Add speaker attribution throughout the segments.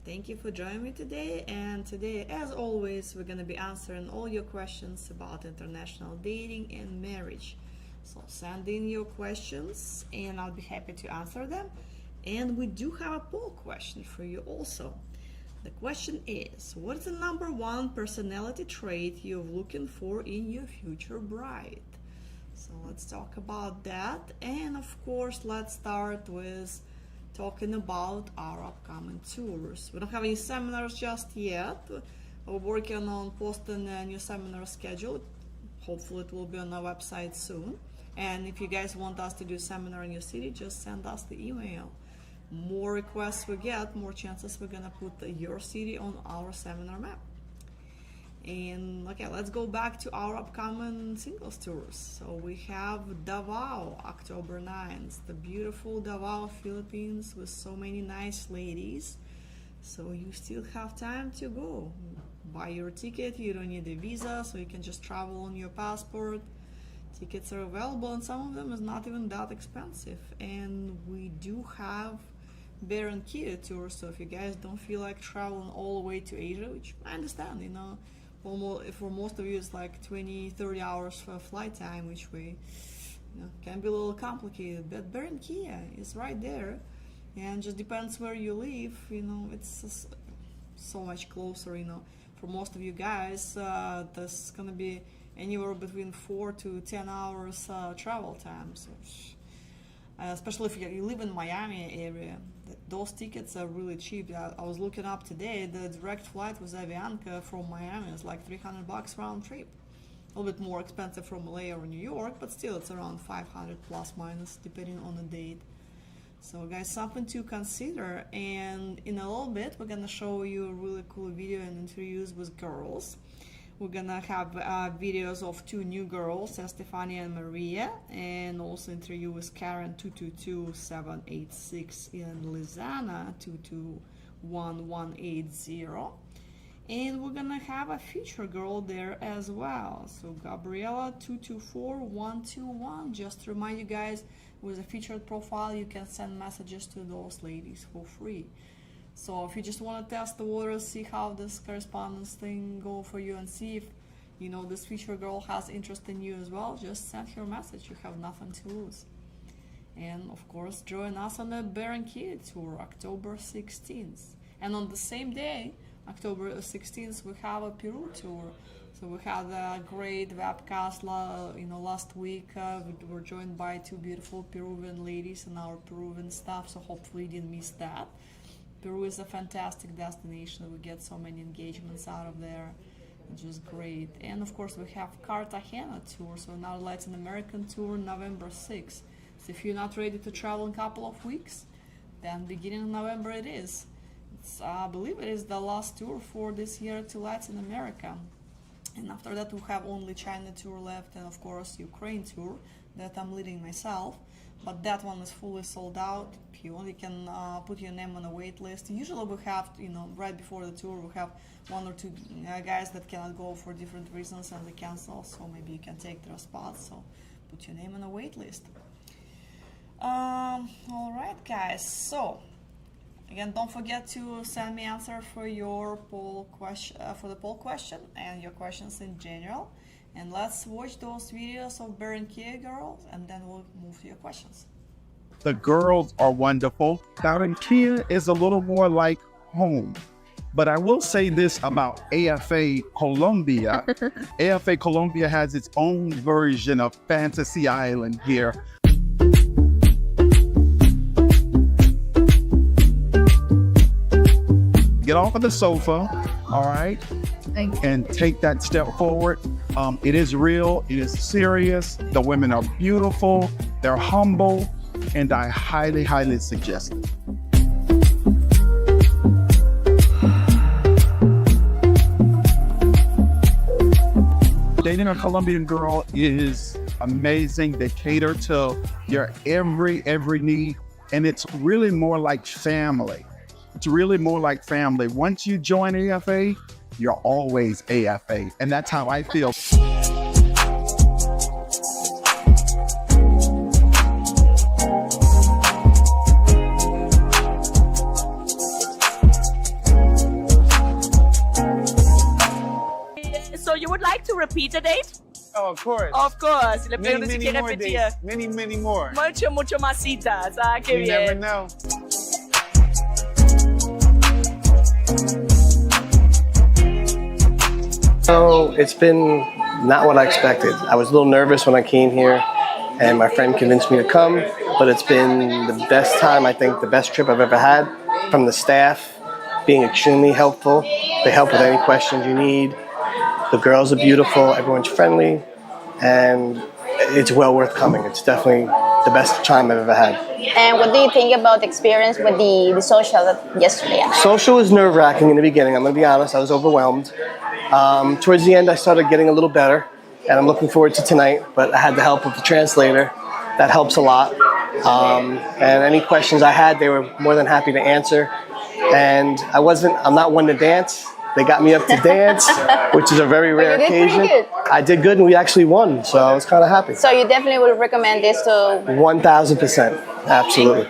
Speaker 1: Thank you for joining me today. And today, as always, we're going to be answering all your questions about international dating and marriage. So send in your questions and I'll be happy to answer them. And we do have a poll question for you also. The question is, what is the number one personality trait you're looking for in your future bride? So let's talk about that. And of course, let's start with talking about our upcoming tours. We don't have any seminars just yet. We're working on posting a new seminar schedule. Hopefully it will be on our website soon. And if you guys want us to do a seminar in your city, just send us the email. More requests we get, more chances we're gonna put your city on our seminar map. And okay, let's go back to our upcoming singles tours. So we have Davao, October 9th, the beautiful Davao, Philippines, with so many nice ladies. So you still have time to go. Buy your ticket, you don't need a visa, so you can just travel on your passport. Tickets are available and some of them is not even that expensive. And we do have Barranquilla tour, so if you guys don't feel like traveling all the way to Asia, which I understand, almost, for most of you it's like 20-30 hours for flight time, which way can be a little complicated, but Barranquilla is right there, and just depends where you live. It's so much closer. For most of you guys, that's gonna be anywhere between 4 to 10 hours travel time. So especially if you live in Miami area, those tickets are really cheap. I was looking up today, the direct flight with Avianca from Miami is like $300 round trip. A little bit more expensive from LA or New York, but still it's around 500 plus minus depending on the date. So guys, something to consider. And in a little bit we're gonna show you a really cool video and interviews with girls. We're gonna have videos of 2 new girls, Estefania and Maria, and also interview with Karen 222786 and Lizana 221180. And we're gonna have a feature girl there as well. So Gabriela 224121. Just to remind you guys, with a featured profile, you can send messages to those ladies for free. So if you just want to test the waters, see how this correspondence thing go for you, and see if this feature girl has interest in you as well, just send her a message. You have nothing to lose. And of course, join us on the Barranquilla tour, October 16th. And on the same day, October 16th, we have a Peru tour. So we had a great webcast last week. We were joined by 2 beautiful Peruvian ladies and our Peruvian staff, so hopefully you didn't miss that. Peru is a fantastic destination. We get so many engagements out of there. It's just great. And of course we have Cartagena tour, so now Latin American tour, November 6th. So if you're not ready to travel in a couple of weeks, then beginning of November it is. I believe it is the last tour for this year to Latin America. And after that we have only China tour left, and of course Ukraine tour that I'm leading myself. But that one is fully sold out. You only can put your name on a wait list. Usually we have, right before the tour, we have 1 or 2 guys that cannot go for different reasons and they cancel. So maybe you can take their spots. So put your name on a wait list. All right, guys. So again, don't forget to send me answer for your poll question, and your questions in general. And let's watch those videos of Barranquilla girls, and then we'll move to your questions.
Speaker 2: The girls are wonderful. Barranquilla is a little more like home. But I will say this about AFA Colombia. AFA Colombia has its own version of Fantasy Island here. Get off of the sofa, all right? And take that step forward. It is real, it is serious. The women are beautiful, they're humble, and I highly, highly suggest it. Dating a Colombian girl is amazing. They cater to your every need, and it's really more like family. It's really more like family. Once you join AFA, you're always AFA, and that's how I feel.
Speaker 3: would like to repeat the date?
Speaker 2: Oh, of course.
Speaker 3: Of course. Le
Speaker 2: Many,
Speaker 3: pregunto si
Speaker 2: many
Speaker 3: quiere
Speaker 2: more
Speaker 3: repetir.
Speaker 2: dates. Many, many more.
Speaker 3: Mucho más citas. Ah, qué
Speaker 2: You never
Speaker 3: bien.
Speaker 2: know.
Speaker 4: So it's been not what I expected. I was a little nervous when I came here, and my friend convinced me to come, but it's been the best time, I think, the best trip I've ever had. From the staff being extremely helpful. They help with any questions you need. The girls are beautiful, everyone's friendly, and it's well worth coming. It's definitely the best time I've ever had.
Speaker 5: And what do you think about the experience with the social yesterday?
Speaker 4: Social was nerve-wracking in the beginning, I'm going to be honest. I was overwhelmed. Towards the end, I started getting a little better, and I'm looking forward to tonight, but I had the help of the translator. That helps a lot. And any questions I had, they were more than happy to answer. And I'm not one to dance. They got me up to dance, which is a very rare
Speaker 5: you did pretty
Speaker 4: occasion.
Speaker 5: good.
Speaker 4: I did good, and we actually won, so I was kind of happy.
Speaker 5: So you definitely would recommend this to...
Speaker 4: 1000%, absolutely.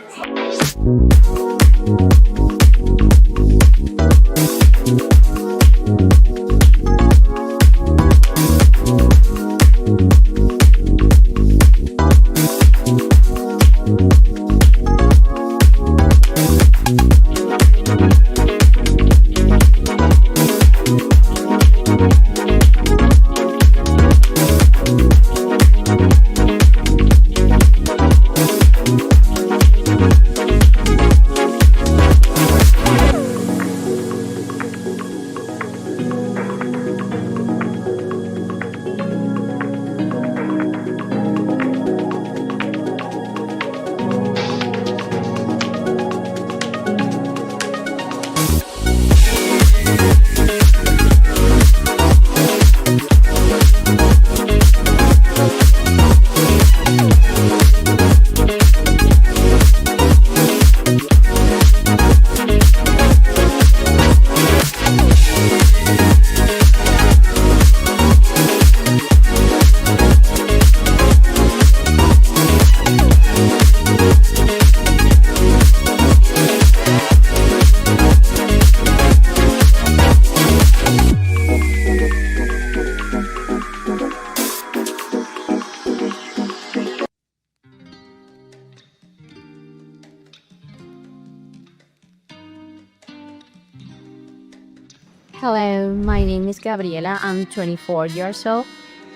Speaker 6: Hello, my name is Gabriela. I'm 24 years old.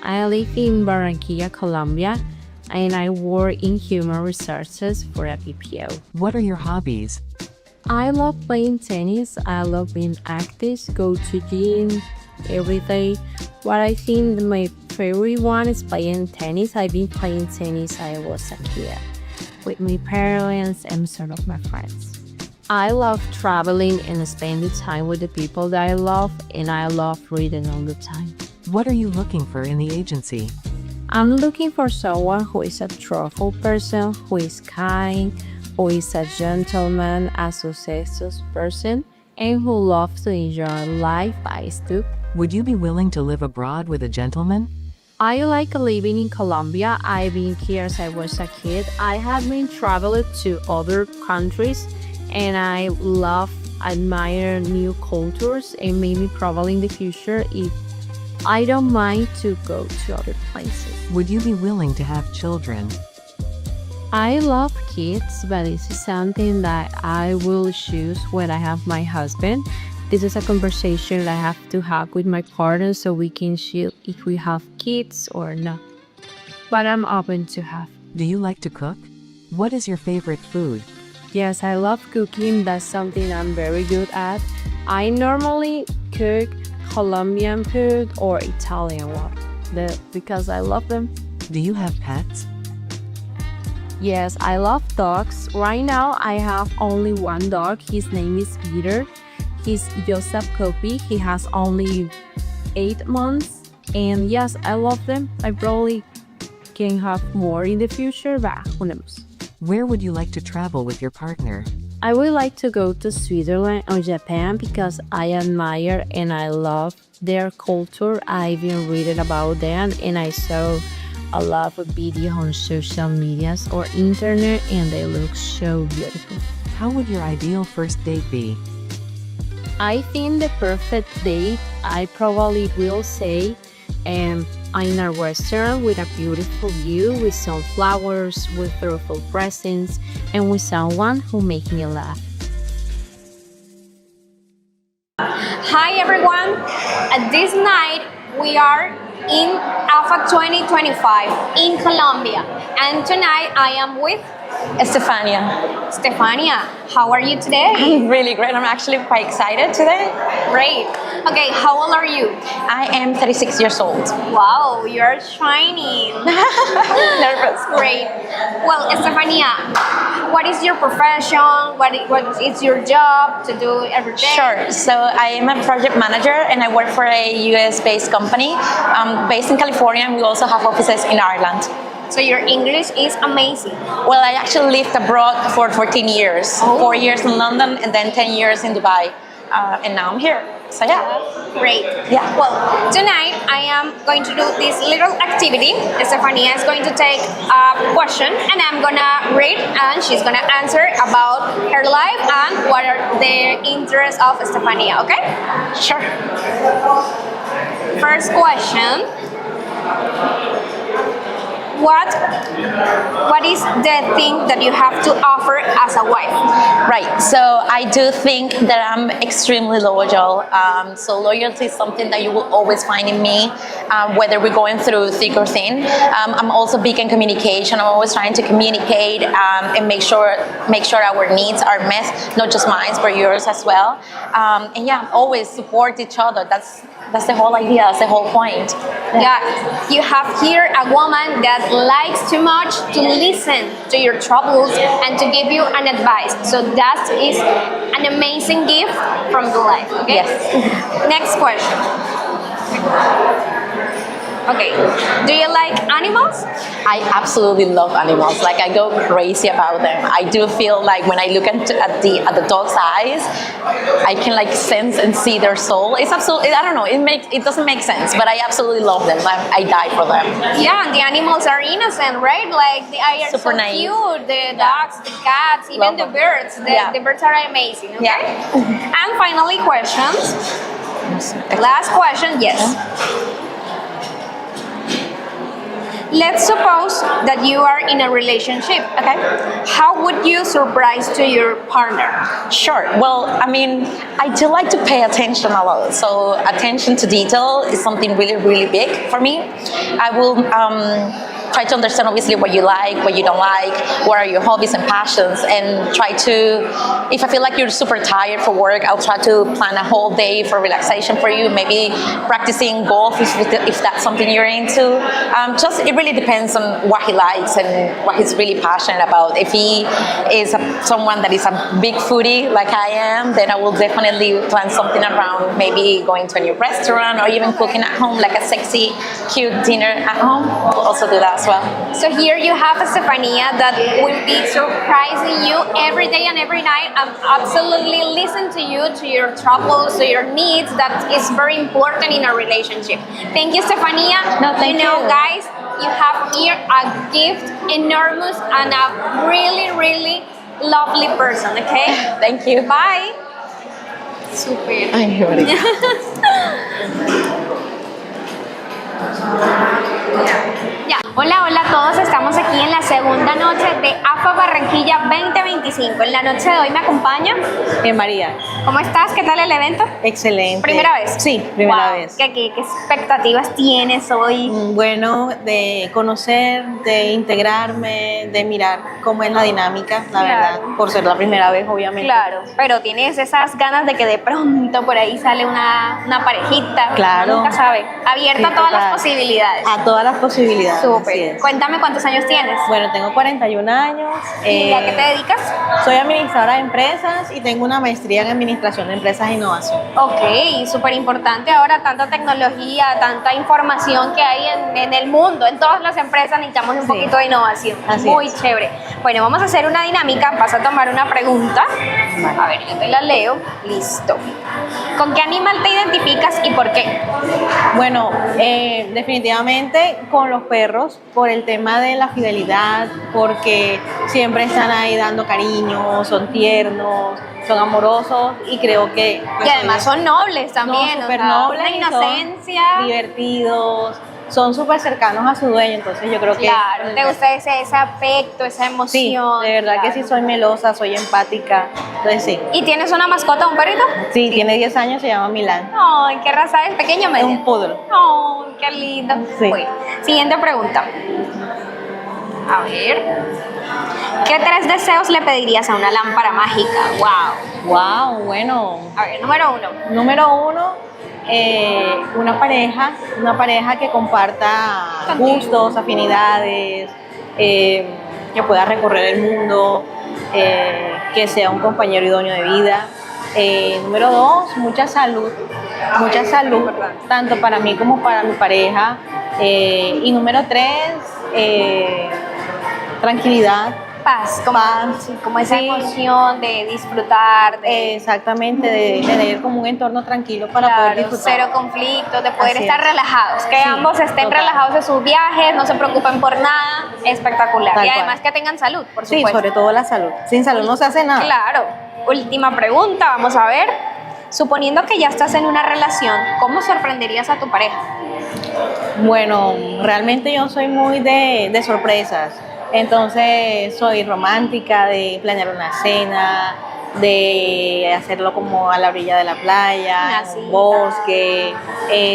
Speaker 6: I live in Barranquilla, Colombia, and I work in human resources for a BPO.
Speaker 7: What are your hobbies?
Speaker 6: I love playing tennis. I love being active, go to gym every day. What I think my favorite one is playing tennis. I've been playing tennis since I was a kid with my parents and some of my friends. I love traveling and spending time with the people that I love, and I love reading all the time.
Speaker 7: What are you looking for in the agency?
Speaker 6: I'm looking for someone who is a truthful person, who is kind, who is a gentleman, a successful person, and who loves to enjoy life as too.
Speaker 7: Would you be willing to live abroad with a gentleman?
Speaker 6: I like living in Colombia. I've been here since I was a kid. I have been traveling to other countries, and I love, admire new cultures, and maybe probably in the future, if I don't mind to go to other places.
Speaker 7: Would you be willing to have children?
Speaker 6: I love kids, but this is something that I will choose when I have my husband. This is a conversation that I have to have with my partner so we can choose if we have kids or not. But I'm open to have.
Speaker 7: Do you like to cook? What is your favorite food?
Speaker 6: Yes, I love cooking. That's something I'm very good at. I normally cook Colombian food or Italian one because I love them.
Speaker 7: Do you have pets?
Speaker 6: Yes, I love dogs. Right now, I have only one dog. His name is Peter. He's Joseph Copy. He has only 8 months. And yes, I love them. I probably can have more in the future, but who knows?
Speaker 7: Where would you like to travel with your partner?
Speaker 6: I would like to go to Switzerland or Japan because I admire and I love their culture. I've been reading about them and I saw a lot of videos on social medias or internet and they look so beautiful.
Speaker 7: How would your ideal first date be?
Speaker 6: I think the perfect date, I probably will say, in a restaurant with a beautiful view, with some flowers, with beautiful presents, and with someone who makes me laugh.
Speaker 5: Hi everyone! At this night we are in Alpha 2025 in Colombia, and tonight I am with
Speaker 8: Estefania.
Speaker 5: Stefania. How are you today?
Speaker 8: I'm really great. I'm actually quite excited today.
Speaker 5: Great. Okay, how old are you?
Speaker 8: I am 36 years old.
Speaker 5: Wow, you're shining.
Speaker 8: Nervous.
Speaker 5: Great. Well, Estefania, what is your profession? What is your job to do every day?
Speaker 8: Sure. So I am a project manager and I work for a US-based company based in California, and we also have offices in Ireland.
Speaker 5: So your English is amazing.
Speaker 8: Well, I actually lived abroad for 14 years. 4 years in London and then 10 years in Dubai. And now I'm here. So yeah.
Speaker 5: Great.
Speaker 8: Yeah.
Speaker 5: Well, tonight I am going to do this little activity. Estefania is going to take a question and I'm gonna read and she's gonna answer about her life and what are the interests of Estefania, okay?
Speaker 8: Sure.
Speaker 5: First question. What is the thing that you have to offer as a wife?
Speaker 8: Right, so I do think that I'm extremely loyal. So loyalty is something that you will always find in me, whether we're going through thick or thin. I'm also big in communication. I'm always trying to communicate and make sure our needs are met, not just mine, but yours as well. And yeah, always support each other. That's the whole idea. That's the whole point.
Speaker 5: Yeah, you have here a woman that likes too much to listen to your troubles and to give you an advice. So that is an amazing gift from the life. Okay?
Speaker 8: Yes.
Speaker 5: Next question. Okay, do you like animals?
Speaker 8: I absolutely love animals. Like I go crazy about them. I do feel like when I look at the dog's eyes, I can like sense and see their soul. It's absolutely, I don't know, it doesn't make sense, but I absolutely love them. I die for them.
Speaker 5: Yeah, and the animals are innocent, right? Like they are
Speaker 8: Super
Speaker 5: so
Speaker 8: naive.
Speaker 5: cute. The dogs, the cats, even the birds. The birds are amazing. Okay?
Speaker 8: Yeah.
Speaker 5: And finally, questions. Last question, yes. Let's suppose that you are in a relationship, okay? How would you surprise to your partner?
Speaker 8: Sure. Well, I mean, I do like to pay attention a lot. So attention to detail is something really, really big for me. I will try to understand obviously what you like, what you don't like, what are your hobbies and passions, and try to, if I feel like you're super tired for work, I'll try to plan a whole day for relaxation for you, maybe practicing golf if that's something you're into. Just, it really depends on what he likes and what he's really passionate about. If he is someone that is a big foodie like I am, then I will definitely plan something around maybe going to a new restaurant or even cooking at home, like a sexy, cute dinner at home. I'll also do that as well.
Speaker 5: So here you have a Stefania that will be surprising you every day and every night and absolutely listen to you, to your troubles, to your needs. That is very important in a relationship. Thank you, Stefania.
Speaker 8: No, thank you.
Speaker 5: Guys, you have here a gift, enormous, and a really, really lovely person, okay?
Speaker 8: Thank you.
Speaker 5: Bye. Super.
Speaker 8: Ay,
Speaker 5: Ya. Hola, hola a todos. Estamos aquí en la segunda noche de AFA Barranquilla 2025. En la noche de hoy me acompaña
Speaker 9: María.
Speaker 5: ¿Cómo estás? ¿Qué tal el evento?
Speaker 9: Excelente.
Speaker 5: ¿Primera vez?
Speaker 9: Sí, primera
Speaker 5: Wow.
Speaker 9: vez.
Speaker 5: ¿Qué expectativas tienes hoy?
Speaker 9: Bueno, de conocer, de integrarme, de mirar cómo es la dinámica, la
Speaker 5: Claro.
Speaker 9: verdad, por ser la primera vez, obviamente.
Speaker 5: Claro, pero tienes esas ganas de que de pronto por ahí sale una parejita.
Speaker 9: Claro.
Speaker 5: Nunca sabe. Abierta
Speaker 9: Sí,
Speaker 5: a todas las
Speaker 9: total.
Speaker 5: posibilidades.
Speaker 9: A todas las posibilidades. así
Speaker 5: Súper.
Speaker 9: es.
Speaker 5: Cuéntame cuántos años tienes.
Speaker 9: Bueno, tengo 41 años.
Speaker 5: ¿Y a qué te dedicas?
Speaker 9: Soy administradora de empresas y tengo una maestría en administración de empresas e innovación.
Speaker 5: Ok, súper importante ahora, tanta tecnología, tanta información que hay en el mundo, en todas las empresas necesitamos un
Speaker 9: Sí.
Speaker 5: poquito de innovación.
Speaker 9: Así
Speaker 5: Muy
Speaker 9: es.
Speaker 5: chévere. Bueno, vamos a hacer una dinámica, vas a tomar una pregunta.
Speaker 9: Vale.
Speaker 5: A ver, yo te la leo. Listo. ¿Con qué animal te identificas y por qué?
Speaker 9: Bueno, definitivamente con los perros, por el tema de la fidelidad, porque siempre están ahí dando cariño, son tiernos, son amorosos y creo que...
Speaker 5: Y además son nobles también,
Speaker 9: súper
Speaker 5: o sea,
Speaker 9: nobles,
Speaker 5: una
Speaker 9: y
Speaker 5: inocencia.
Speaker 9: son divertidos, son súper cercanos a su dueño, entonces yo creo que...
Speaker 5: Claro, te gusta ese afecto, esa
Speaker 9: Sí,
Speaker 5: emoción.
Speaker 9: de verdad que
Speaker 5: claro.
Speaker 9: sí soy melosa, soy empática, entonces sí.
Speaker 5: ¿Y tienes una mascota, un perrito?
Speaker 9: Sí, tiene 10 años, se llama Milán.
Speaker 5: Ay, ¿qué raza es? ¿Pequeño o
Speaker 9: Es
Speaker 5: medio?
Speaker 9: un poodle.
Speaker 5: Ay, qué lindo.
Speaker 9: Sí.
Speaker 5: Bueno, siguiente pregunta. A ver. ¿Qué 3 deseos le pedirías a una lámpara mágica? Wow.
Speaker 9: Wow, bueno.
Speaker 5: A ver, número 1.
Speaker 9: Número 1, una pareja que comparta
Speaker 5: Contigo.
Speaker 9: gustos, afinidades, que pueda recorrer el mundo, que sea un compañero idóneo de vida. Número 2, mucha salud, tanto para mí como para mi pareja. Y número 3, tranquilidad.
Speaker 5: Paz, como esa
Speaker 9: Sí.
Speaker 5: emoción de disfrutar, de
Speaker 9: Exactamente, de tener como un entorno tranquilo para
Speaker 5: claro,
Speaker 9: poder disfrutar.
Speaker 5: cero conflictos, de poder
Speaker 9: Así
Speaker 5: estar
Speaker 9: es.
Speaker 5: relajados, que
Speaker 9: Sí,
Speaker 5: ambos estén
Speaker 9: total.
Speaker 5: relajados en sus viajes, no se preocupen por nada, espectacular.
Speaker 9: Tal
Speaker 5: Y
Speaker 9: cual.
Speaker 5: además que tengan salud, por
Speaker 9: Sí,
Speaker 5: supuesto.
Speaker 9: sobre todo la salud. Sin salud no se hace nada.
Speaker 5: Claro. Última pregunta, vamos a ver. Suponiendo que ya estás en una relación, ¿cómo sorprenderías a tu pareja?
Speaker 9: Bueno, realmente yo soy muy de sorpresas. Entonces soy romántica, de planear una cena, de hacerlo como a la orilla de la playa,
Speaker 5: Una
Speaker 9: en un
Speaker 5: cita.
Speaker 9: bosque.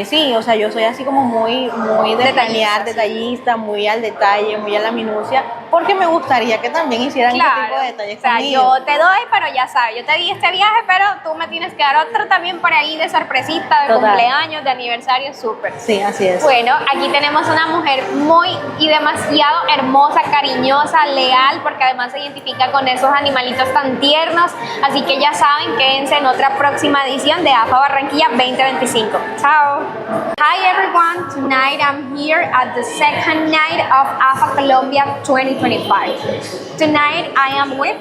Speaker 9: Sí, o sea, yo soy así como muy de
Speaker 5: Detallista,
Speaker 9: planear, detallista, muy al detalle, muy a la minucia, porque me gustaría que también hicieran ese tipo de detalles
Speaker 5: o sea,
Speaker 9: conmigo.
Speaker 5: yo te doy, pero ya sabes, yo te di este viaje, pero tú me tienes que dar otro también por ahí de sorpresita, de
Speaker 9: Total.
Speaker 5: cumpleaños, de aniversario, súper.
Speaker 9: Sí, así es.
Speaker 5: Bueno, aquí tenemos una mujer muy y demasiado hermosa, cariñosa, leal, porque además se identifica con esos animalitos tan tiernos. Así que ya saben, quédense en otra próxima edición de AFA Barranquilla 2025. Chao. Hi everyone, tonight I'm here at the second night of AFA Colombia 2025. Tonight I am with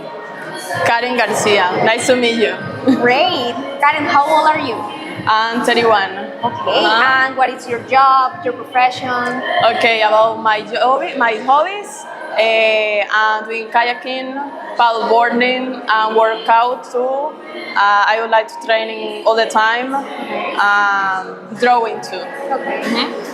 Speaker 3: Karen Garcia. Nice to meet you.
Speaker 5: Great. Karen, how old are you?
Speaker 3: I'm 31.
Speaker 5: Okay, and what is your job, your profession?
Speaker 3: Okay, about my hobbies. I'm doing kayaking, paddleboarding, and workout too. I would like to training all the time. Drawing too.
Speaker 5: Okay.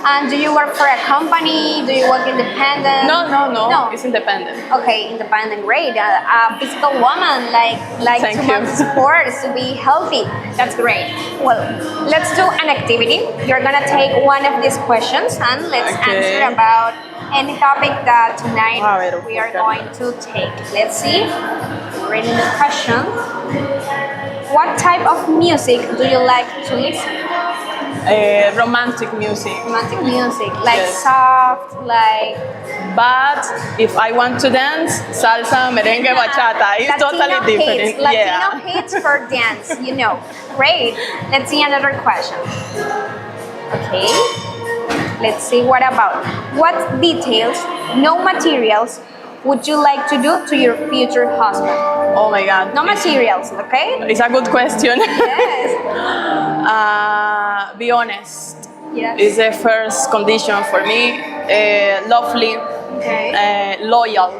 Speaker 5: And do you work for a company? Do you work independent?
Speaker 3: No. It's independent.
Speaker 5: Okay, independent, great. A physical woman, like
Speaker 3: Thank
Speaker 5: to
Speaker 3: you.
Speaker 5: have sports, to be healthy. That's great. Well, let's do an activity. You're gonna take one of these questions and let's
Speaker 3: Okay.
Speaker 5: answer about any topic that tonight
Speaker 3: A ver,
Speaker 5: we are
Speaker 3: okay.
Speaker 5: going to take. Let's see. Reading the question. What type of music do you like to listen?
Speaker 3: Romantic music.
Speaker 5: Romantic music, like
Speaker 3: Yes.
Speaker 5: soft, like
Speaker 3: But if I want to dance, salsa, merengue, bachata, it's totally different.
Speaker 5: Hits, Latino hits for dance, you know. Great. Let's see another question. Okay. Let's see what about what details, no materials, would you like to do to your future husband?
Speaker 3: Oh my God.
Speaker 5: No materials, okay?
Speaker 3: It's a good question.
Speaker 5: Yes.
Speaker 3: Be honest.
Speaker 5: Yes.
Speaker 3: Is the first condition for me. Lovely,
Speaker 5: Okay.
Speaker 3: loyal.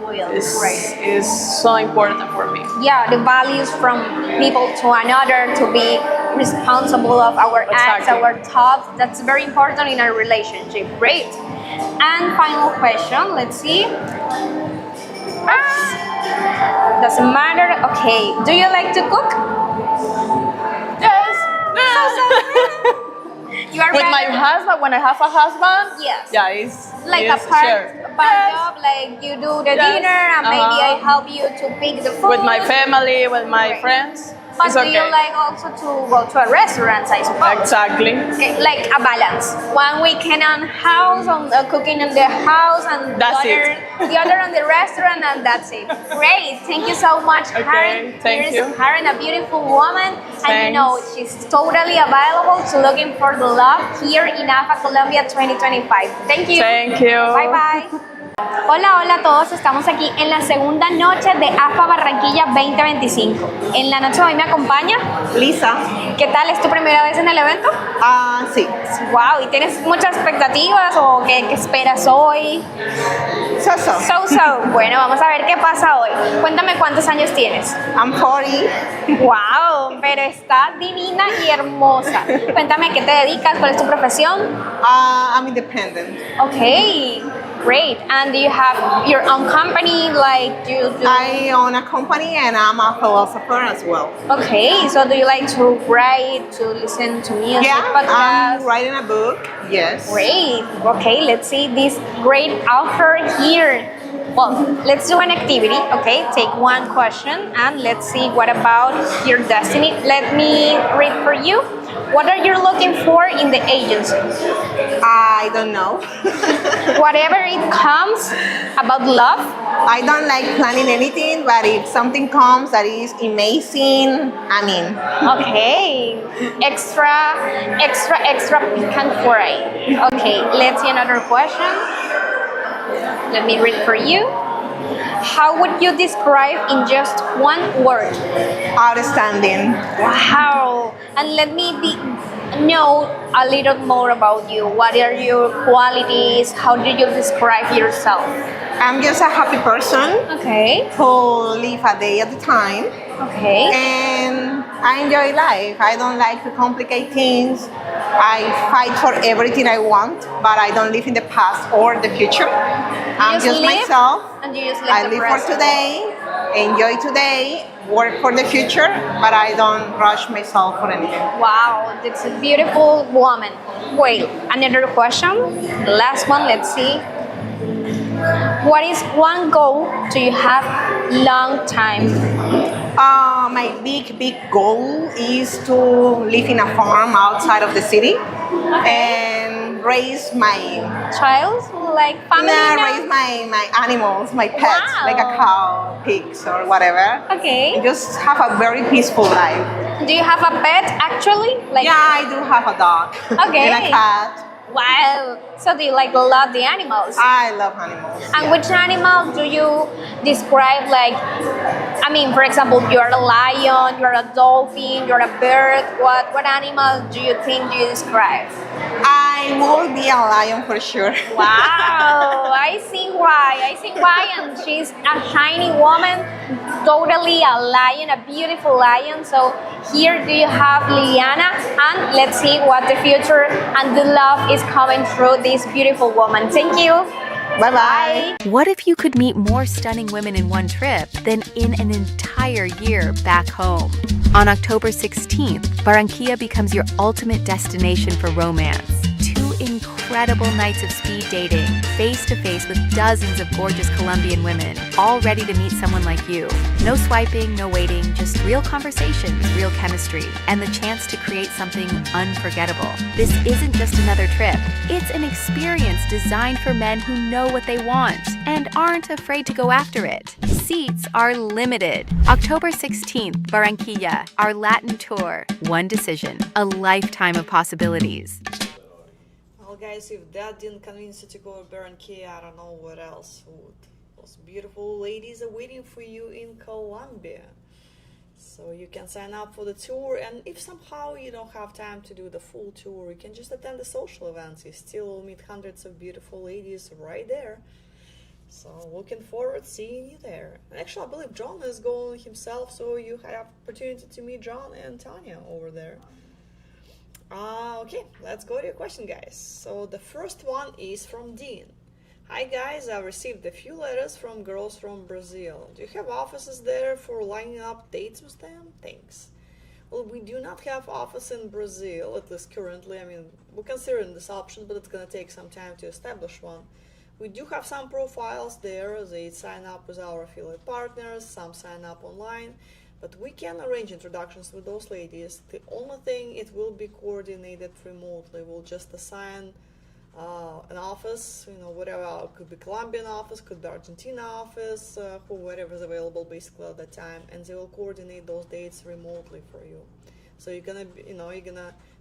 Speaker 5: Loyal.
Speaker 3: Is,
Speaker 5: Great.
Speaker 3: is so important for me.
Speaker 5: Yeah, the values from people to another, to be responsible of our acts,
Speaker 3: Exactly.
Speaker 5: our thoughts. That's very important in a relationship. Great. And final question, let's see. Doesn't matter. Okay. Do you like to cook?
Speaker 3: Yes.
Speaker 5: You are
Speaker 3: With my
Speaker 5: better-
Speaker 3: husband, when I have a husband,
Speaker 5: Yes.
Speaker 3: yeah, it's
Speaker 5: like
Speaker 3: it's
Speaker 5: a part
Speaker 3: shared.
Speaker 5: job, like you do the
Speaker 3: Yes.
Speaker 5: dinner and maybe I
Speaker 3: Uh-huh.
Speaker 5: help you to pick the food.
Speaker 3: With my family, with my
Speaker 5: Right.
Speaker 3: friends,
Speaker 5: But
Speaker 3: it's
Speaker 5: do
Speaker 3: okay.
Speaker 5: you like also to go to a restaurant, I suppose?
Speaker 3: Exactly.
Speaker 5: Okay, like a balance. One weekend on house, on cooking in the house, and
Speaker 3: That's
Speaker 5: the other on the restaurant, and that's it. Great, thank you so much,
Speaker 3: Okay,
Speaker 5: Karen.
Speaker 3: thank
Speaker 5: Here is
Speaker 3: you.
Speaker 5: Karen, a beautiful woman, and you
Speaker 3: Thanks.
Speaker 5: know she's totally available to looking for the love here in AFA Colombia 2025. Thank you.
Speaker 3: Thank you.
Speaker 5: Bye bye. Hola, hola a todos, estamos aquí en la segunda noche de AFA Barranquilla 2025. En la noche de hoy me acompaña
Speaker 9: Lisa.
Speaker 5: ¿Qué tal? ¿Es tu primera vez en el evento?
Speaker 9: Sí.
Speaker 5: Wow, ¿y tienes muchas expectativas o qué esperas hoy? So. Bueno, vamos a ver qué pasa hoy. Cuéntame cuántos años tienes.
Speaker 9: I'm 40.
Speaker 5: Wow, pero está divina y hermosa. Cuéntame a qué te dedicas, cuál es tu profesión.
Speaker 9: I'm independent.
Speaker 5: Okay, great. And do you have your own company? Like, do you do...
Speaker 9: I own a company and I'm a philosopher as well.
Speaker 5: Okay, so do you like to write, to listen to music,
Speaker 9: Yeah,
Speaker 5: podcasts?
Speaker 9: I'm writing a book. Yes.
Speaker 5: Great. Okay, let's see this great author here. Well, let's do an activity, okay? Take one question and let's see what about your destiny. Let me read for you. What are you looking for in the agency?
Speaker 9: I don't know.
Speaker 5: Whatever it comes about love.
Speaker 9: I don't like planning anything, but if something comes that is amazing, I'm in.
Speaker 5: Okay, extra piquant for it. Okay, let's see another question. Let me read for you. How would you describe in just one word?
Speaker 9: Outstanding.
Speaker 5: Wow. And let me know a little more about you. What are your qualities? How do you describe yourself?
Speaker 9: I'm just a happy person
Speaker 5: Okay.
Speaker 9: who live a day at a time.
Speaker 5: Okay.
Speaker 9: And I enjoy life. I don't like to complicate things. I fight for everything I want, but I don't live in the past or the future. I'm just
Speaker 5: live,
Speaker 9: myself.
Speaker 5: and you just live
Speaker 9: I
Speaker 5: the
Speaker 9: live
Speaker 5: present.
Speaker 9: for today, enjoy today, work for the future, but I don't rush myself for anything.
Speaker 5: Wow, that's a beautiful woman. Wait, another question. The last one, let's see. What is one goal do you have long time?
Speaker 9: My big goal is to live in a farm outside of the city and raise my
Speaker 5: Child? Like family?
Speaker 9: raise my animals, my pets,
Speaker 5: Wow.
Speaker 9: like a cow, pigs, or whatever.
Speaker 5: Okay.
Speaker 9: And just have a very peaceful life.
Speaker 5: Do you have a pet actually? Like
Speaker 9: Yeah, I do have a dog
Speaker 5: Okay.
Speaker 9: and a cat.
Speaker 5: Wow. So do you like love the animals?
Speaker 9: I love animals.
Speaker 5: And which animal do you describe like, I mean, for example, you're a lion, you're a dolphin, you're a bird. What animal do you think you describe?
Speaker 9: I will be a lion for sure.
Speaker 5: Wow, I see why. And she's a shiny woman, totally a lion, a beautiful lion. So here do you have Liliana, and let's see what the future and the love is coming through this beautiful woman. Thank you.
Speaker 9: Bye-bye.
Speaker 10: What if you could meet more stunning women in one trip than in an entire year back home? On October 16th, Barranquilla becomes your ultimate destination for romance. 2 incredible nights of speed dating, face-to-face with dozens of gorgeous Colombian women, all ready to meet someone like you. No swiping, no waiting, just real conversations, real chemistry, and the chance to create something unforgettable. This isn't just another trip. It's an experience designed for men who know what they want and aren't afraid to go after it. Seats are limited. October 16th, Barranquilla, our Latin tour. One decision, a lifetime of possibilities.
Speaker 1: Well, guys, if that didn't convince you to go to Barranquilla, I don't know what else would. Those beautiful ladies are waiting for you in Colombia. So you can sign up for the tour, and if somehow you don't have time to do the full tour, you can just attend the social events. You still will meet hundreds of beautiful ladies right there. So looking forward to seeing you there. And actually, I believe John is going himself, so you have opportunity to meet John and Tanya over there. Okay, let's go to your question, guys. So the first one is from Dean. Hi guys, I received a few letters from girls from Brazil. Do you have offices there for lining up dates with them? Thanks. Well, we do not have office in Brazil, at least currently. I mean, we're considering this option, but it's going to take some time to establish one. We do have some profiles there. They sign up with our affiliate partners, some sign up online, but we can arrange introductions with those ladies. The only thing, it will be coordinated remotely. We'll just assign an office, whatever, it could be Colombian office, could be Argentina office, whatever is available basically at that time, and they will coordinate those dates remotely for you. So you're gonna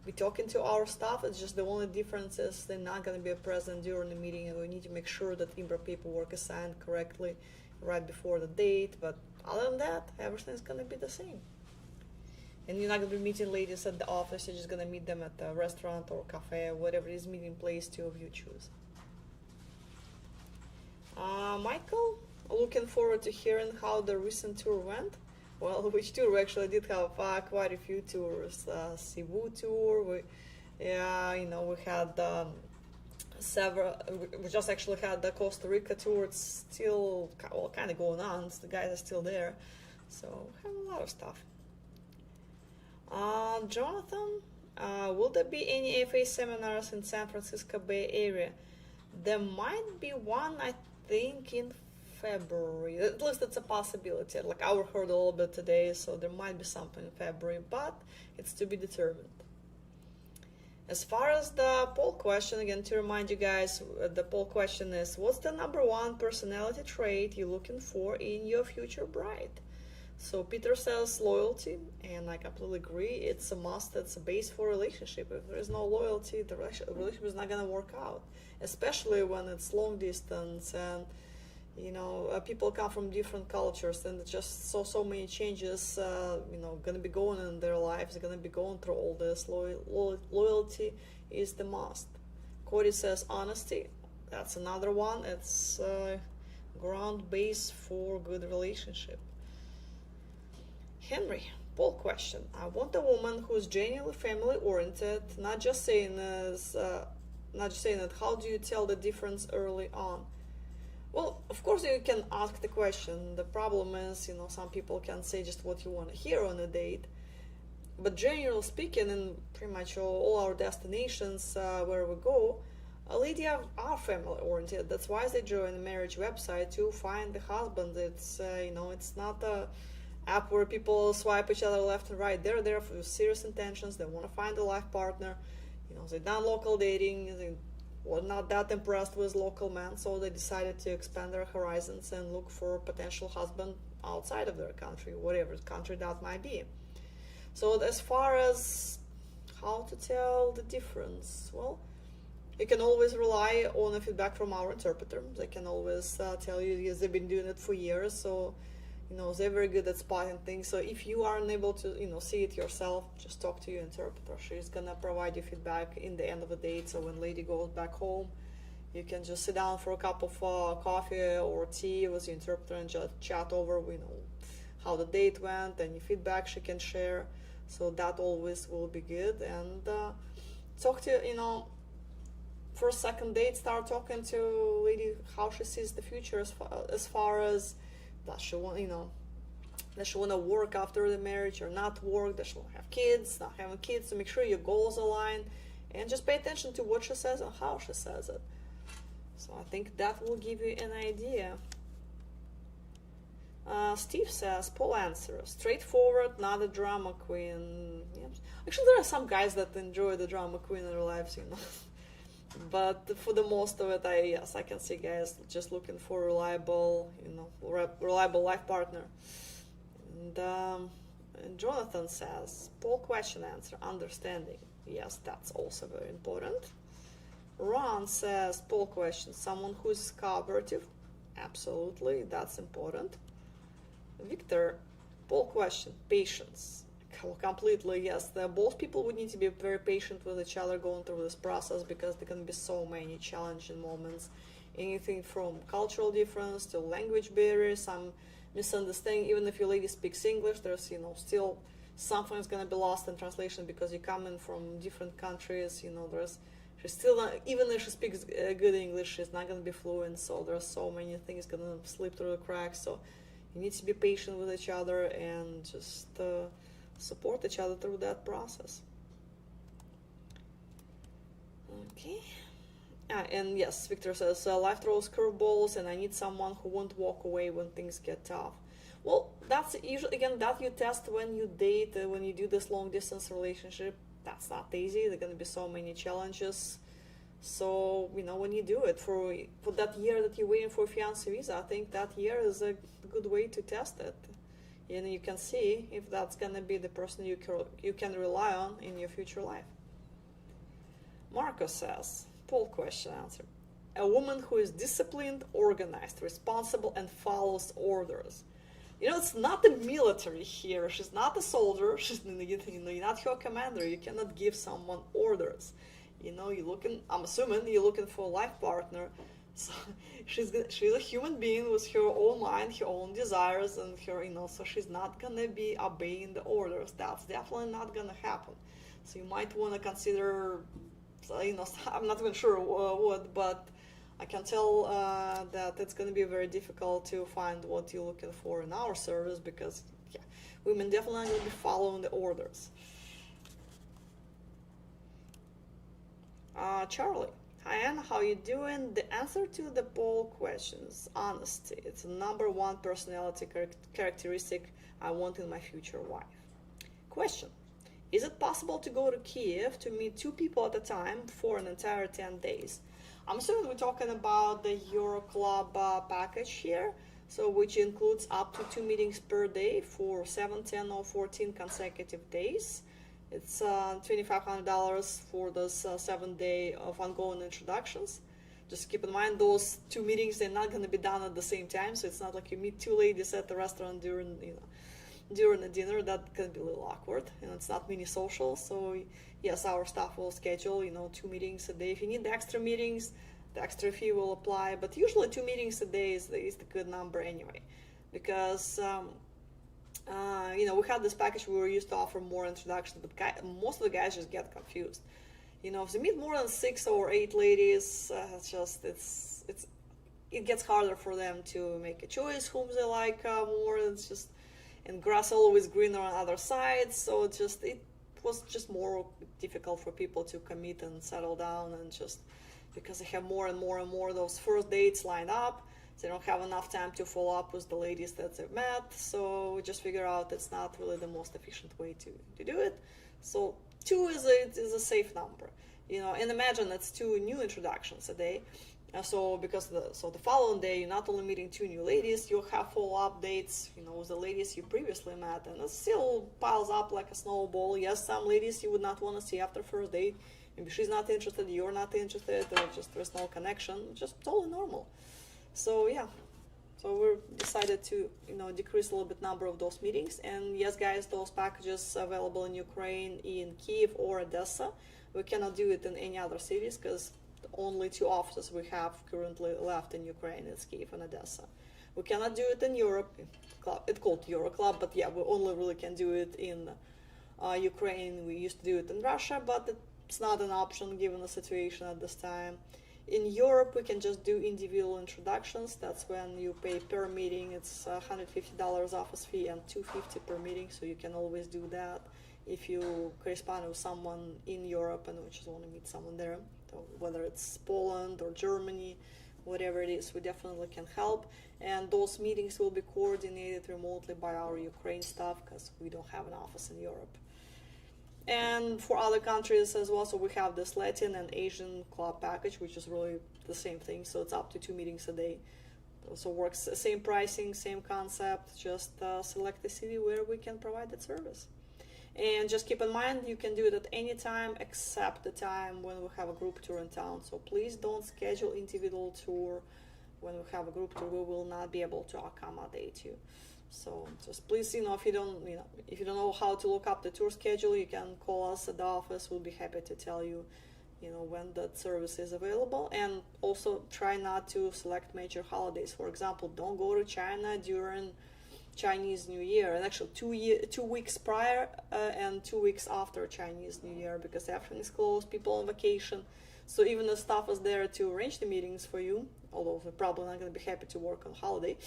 Speaker 1: be talking to our staff. It's just the only difference is they're not gonna be present during the meeting, and we need to make sure that IMBRA paperwork is signed correctly right before the date. But other than that, everything's gonna be the same. And you're not gonna be meeting ladies at the office. You're just gonna meet them at a restaurant or cafe, or whatever it is meeting place two of you choose. Michael, looking forward to hearing how the recent tour went. Well, which tour? We actually did have quite a few tours. Cebu tour. We had several. We just actually had the Costa Rica tour. It's still kind of going on. The guys are still there, so we have a lot of stuff. Jonathan, will there be any AFA seminars in San Francisco Bay Area? There might be one, I think, in February. At least it's a possibility. Like I heard a little bit today, so there might be something in February, but it's to be determined. As far as the poll question, again, to remind you guys, the poll question is, what's the #1 personality trait you're looking for in your future bride? So Peter says loyalty, and I completely agree. It's a must. It's a base for a relationship. If there is no loyalty, the relationship is not going to work out, especially when it's long distance and people come from different cultures, and just so many changes going to be going in their lives. They're going to be going through all this. Loyalty is the must. Cody says honesty. That's another one. It's ground base for good relationship. Henry, poll question. I want a woman who's genuinely family oriented, not just saying it. How do you tell the difference early on? Well, of course you can ask the question. The problem is, some people can say just what you want to hear on a date. But generally speaking, in pretty much all our destinations where we go, a lady are family oriented. That's why they join a marriage website to find the husband. It's it's not a app where people swipe each other left and right. They're there for serious intentions. They want to find a life partner. They done local dating. They were not that impressed with local men, so they decided to expand their horizons and look for a potential husband outside of their country, whatever country that might be. So as far as how to tell the difference, well, you can always rely on the feedback from our interpreter. They can always tell you, yes, they've been doing it for years, so they're very good at spotting things. So if you are unable to see it yourself, just talk to your interpreter. She's gonna provide you feedback in the end of the date. So when lady goes back home, you can just sit down for a cup of coffee or tea with your interpreter and just chat over how the date went, any feedback she can share. So that always will be good. And talk to for a second date, start talking to lady how she sees the future as far as does she want to work after the marriage or not work? Does she want to have kids, not having kids? So make sure your goals align, and just pay attention to what she says and how she says it. So I think that will give you an idea. Steve says, poll answer, straightforward, not a drama queen. Yep. Actually, there are some guys that enjoy the drama queen in their lives, But for the most of it, I can see guys just looking for a reliable life partner. And Jonathan says, poll question answer, understanding. Yes, that's also very important. Ron says, poll question, someone who's cooperative. Absolutely, that's important. Victor, poll question, patience. Completely, yes. Both people would need to be very patient with each other going through this process, because there can be so many challenging moments. Anything from cultural difference to language barriers, some misunderstanding. Even if your lady speaks English, there's still something's going to be lost in translation because you're coming from different countries. She's still not, even if she speaks good English, she's not going to be fluent. So there's so many things going to slip through the cracks. So you need to be patient with each other and just support each other through that process. Okay. And yes, Victor says, life throws curveballs and I need someone who won't walk away when things get tough. Well, that's usually, again, that you test when you date, when you do this long distance relationship. That's not easy. There are going to be so many challenges. So, when you do it for that year that you're waiting for a fiancé visa, I think that year is a good way to test it. and you can see if that's gonna be the person you can rely on in your future life. Marco says, poll question answer. A woman who is disciplined, organized, responsible, and follows orders. You know, it's not the military here. She's not a soldier. She's you're not her commander. You cannot give someone orders. You know, I'm assuming you're looking for a life partner. So she's a human being with her own mind, her own desires, and her, so she's not gonna be obeying the orders. That's definitely not gonna happen. So you might want to consider, I'm not even sure what, but I can tell that it's going to be very difficult to find what you're looking for in our service, because women definitely are going to be following the orders. Charlie, hi Anna, how you doing? The answer to the poll questions, honesty. It's the number one personality characteristic I want in my future wife. Question, is it possible to go to Kiev to meet 2 people at a time for an entire 10 days? I'm assuming we're talking about the Euroclub package here, so which includes up to 2 meetings per day for 7, 10, or 14 consecutive days. It's $2,500 for those 7 days of ongoing introductions. Just keep in mind those 2 meetings, they're not going to be done at the same time, so it's not like you meet 2 ladies at the restaurant during a dinner. That can be a little awkward, and it's not mini social. So yes, our staff will schedule 2 meetings a day. If you need the extra meetings, the extra fee will apply, but usually 2 meetings a day is the good number anyway, because we had this package, we were used to offer more introductions, but most of the guys just get confused. If they meet more than 6 or 8 ladies, it gets harder for them to make a choice whom they like more. It's just, and grass always greener on other sides, so it was just more difficult for people to commit and settle down, and just because they have more and more and more those first dates lined up, they don't have enough time to follow up with the ladies that they've met. So we just figure out it's not really the most efficient way to do it. So 2 is a safe number, and imagine that's 2 new introductions a day. So the following day, you're not only meeting 2 new ladies, you'll have follow-up dates, with the ladies you previously met, and it still piles up like a snowball. Yes, some ladies you would not want to see after first date. Maybe she's not interested, you're not interested, or just there's no connection. Just totally normal. So so we decided to decrease a little bit number of those meetings. And yes, guys, those packages available in Ukraine, in Kiev or Odessa. We cannot do it in any other cities, because only 2 offices we have currently left in Ukraine. It's Kiev and Odessa. We cannot do it in Europe. It's called Euroclub, but we only really can do it in Ukraine. We used to do it in Russia, but it's not an option given the situation at this time. In Europe, we can just do individual introductions. That's when you pay per meeting. It's $150 office fee and $250 per meeting, so you can always do that if you correspond with someone in Europe and you just want to meet someone there. So whether it's Poland or Germany, whatever it is, we definitely can help. And those meetings will be coordinated remotely by our Ukraine staff, because we don't have an office in Europe. And for other countries as well, so we have this Latin and Asian club package, which is really the same thing. So it's up to 2 meetings a day. So works same pricing, same concept, just select the city where we can provide that service. And just keep in mind, you can do it at any time except the time when we have a group tour in town. So please don't schedule individual tour when we have a group tour. We will not be able to accommodate you. So just please, if you don't know how to look up the tour schedule, you can call us at the office. We'll be happy to tell you, when that service is available. And also try not to select major holidays. For example, don't go to China during Chinese New Year, and actually 2 weeks prior and 2 weeks after Chinese New Year, because everything is closed, people on vacation. So even the staff is there to arrange the meetings for you, although they're probably not going to be happy to work on holiday.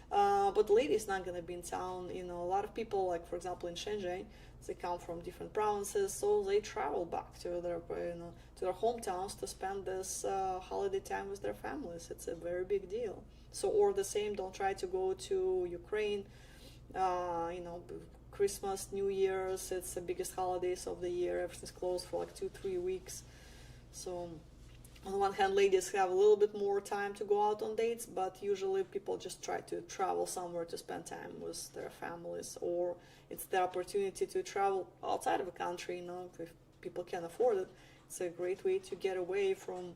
Speaker 1: But the lady is not going to be in town. A lot of people, like for example in Shenzhen, they come from different provinces, so they travel back to their hometowns to spend this holiday time with their families. It's a very big deal. So, or the same, don't try to go to Ukraine. Christmas, New Year's, it's the biggest holidays of the year. Everything's closed for like 2-3 weeks. So on one hand, ladies have a little bit more time to go out on dates, but usually people just try to travel somewhere to spend time with their families, or it's their opportunity to travel outside of the country, if people can afford it. It's a great way to get away from,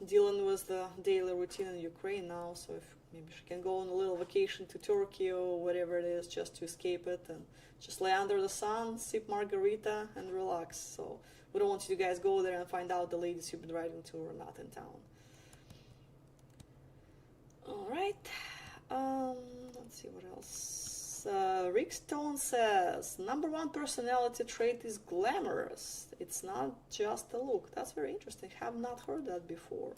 Speaker 1: dealing with the daily routine in Ukraine now. So if maybe she can go on a little vacation to Turkey or whatever it is, just to escape it and just lay under the sun, sip margarita, and relax. So we don't want you guys go there and find out the ladies you've been riding to are not in town. All right. Let's see what else. Rick Stone says, #1 personality trait is glamorous. It's not just a look. That's very interesting. Have not heard that before.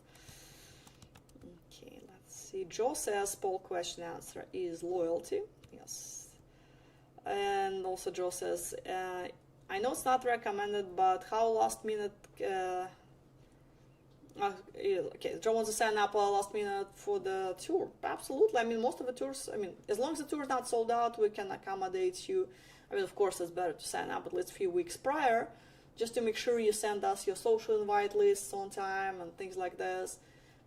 Speaker 1: Okay, let's see. Joe says, poll question answer is loyalty. Yes. And also Joe says, I know it's not recommended, but how last minute... okay, Joe wants to sign up last minute for the tour. Absolutely. I mean, most of the tours, as long as the tour is not sold out, we can accommodate you. Of course, it's better to sign up at least a few weeks prior, just to make sure you send us your social invite lists on time and things like this.